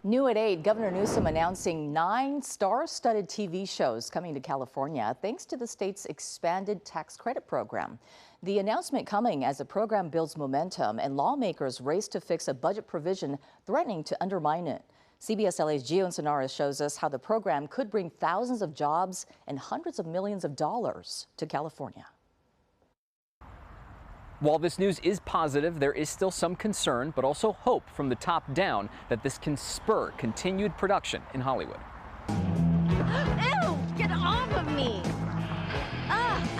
New at 8, Governor Newsom announcing 9 star-studded TV shows coming to California thanks to the state's expanded tax credit program. The announcement coming as the program builds momentum and lawmakers race to fix a budget provision threatening to undermine it. CBS LA's Gio Insignares shows us how the program could bring thousands of jobs and hundreds of millions of dollars to California. While this news is positive, there is still some concern, but also hope from the top down that this can spur continued production in Hollywood. Ew! Get off of me!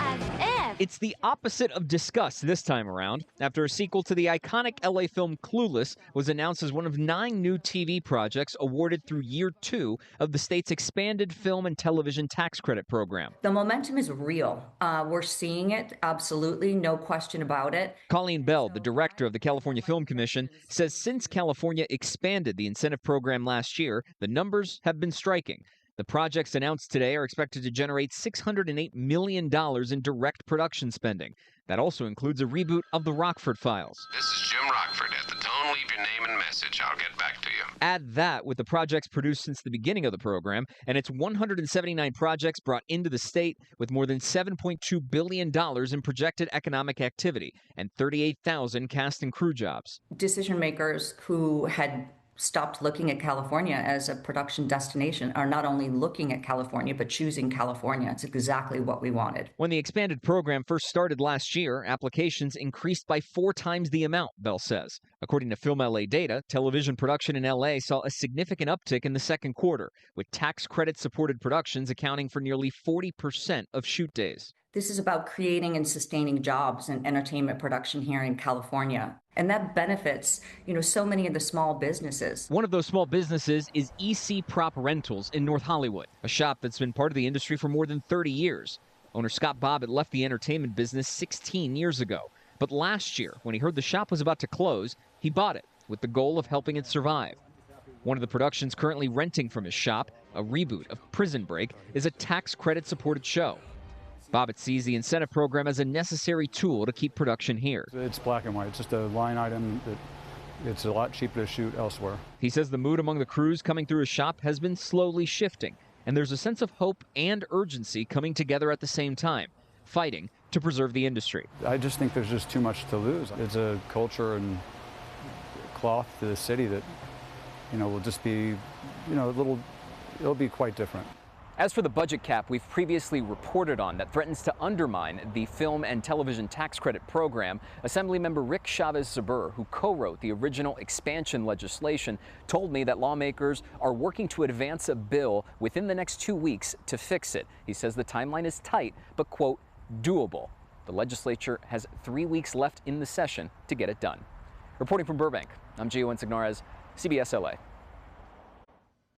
As if! It's the opposite of disgust this time around, after a sequel to the iconic LA film Clueless was announced as one of 9 new TV projects awarded through year 2 of the state's expanded film and television tax credit program. The momentum is real. We're seeing it, absolutely, no question about it. Colleen Bell, the director of the California Film Commission, says since California expanded the incentive program last year, the numbers have been striking. The projects announced today are expected to generate $608 million in direct production spending. That also includes a reboot of The Rockford Files. This is Jim Rockford. At the tone, leave your name and message. I'll get back to you. Add that with the projects produced since the beginning of the program, and it's 179 projects brought into the state with more than $7.2 billion in projected economic activity and 38,000 cast and crew jobs. Decision makers who had stopped looking at California as a production destination are not only looking at California, but choosing California. It's exactly what we wanted. When the expanded program first started last year, applications increased by 4 times the amount, Bell says. According to Film LA data, television production in LA saw a significant uptick in the second quarter, with tax credit-supported productions accounting for nearly 40% of shoot days. This is about creating and sustaining jobs in entertainment production here in California. And that benefits, so many of the small businesses. One of those small businesses is EC Prop Rentals in North Hollywood, a shop that's been part of the industry for more than 30 years. Owner Scott Bobbitt left the entertainment business 16 years ago. But last year, when he heard the shop was about to close, he bought it with the goal of helping it survive. One of the productions currently renting from his shop, a reboot of Prison Break, is a tax credit-supported show. Bobbitt sees the incentive program as a necessary tool to keep production here. It's black and white. It's just a line item that it's a lot cheaper to shoot elsewhere. He says the mood among the crews coming through his shop has been slowly shifting, and there's a sense of hope and urgency coming together at the same time, fighting to preserve the industry. I just think there's just too much to lose. It's a culture and cloth to the city that, will just be, it'll be quite different. As for the budget cap we've previously reported on that threatens to undermine the film and television tax credit program, Assemblymember Rick Chavez-Sabur, who co-wrote the original expansion legislation, told me that lawmakers are working to advance a bill within the next 2 weeks to fix it. He says the timeline is tight, but, quote, doable. The legislature has 3 weeks left in the session to get it done. Reporting from Burbank, I'm Gio Insignares, CBS LA.